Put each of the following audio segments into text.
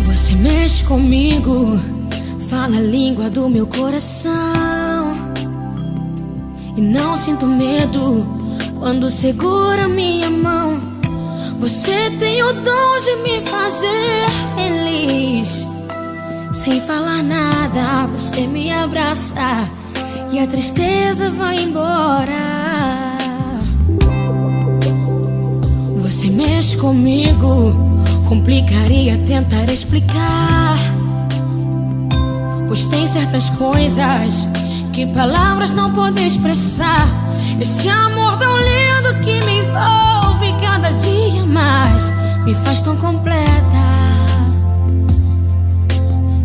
Você mexe comigo, fala a língua do meu coração. E não sinto medo quando segura minha mão. Você tem o dom de me fazer feliz. Sem falar nada, você me abraça e a tristeza vai embora. Você mexe comigo, complicaria tentar explicar, pois tem certas coisas que palavras não podem expressar. Esse amor tão lindo que me envolve cada dia mais, me faz tão completa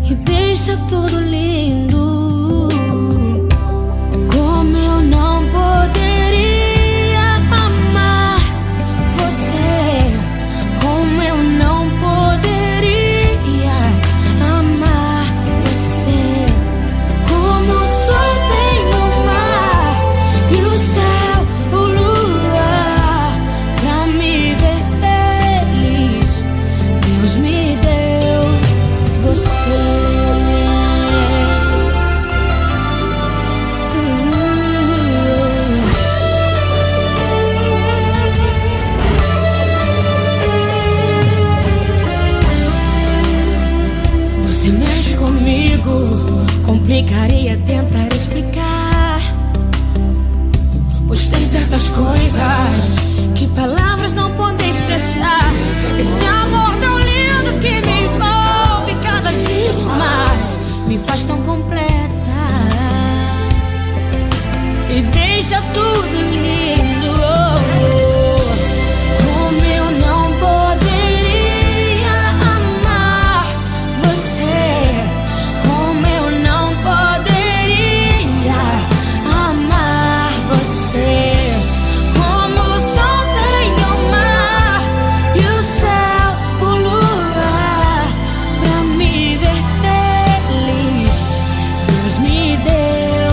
e deixa tudo lindo. Como eu não poderia amar você, como eu não poderia amar você. Como o sol tem o mar e o céu, o luar, pra me ver feliz, Deus me deu você. Você mexe comigo, complicaria tentar explicar, pois tem certas coisas que palavras não podem expressar. Esse amor tão lindo que me envolve cada dia mais, me faz tão completa e deixa tudo lindo. Como eu não poderia amar você, como eu não poderia amar você. Como o sol tem o mar e o céu, o luar, pra me ver feliz, Deus me deu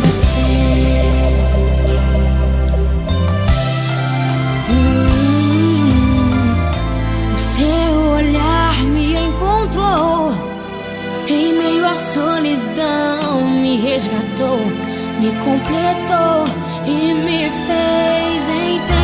você. O seu olhar me encontrou em meio à solidão, me resgatou, me completou e me fez entender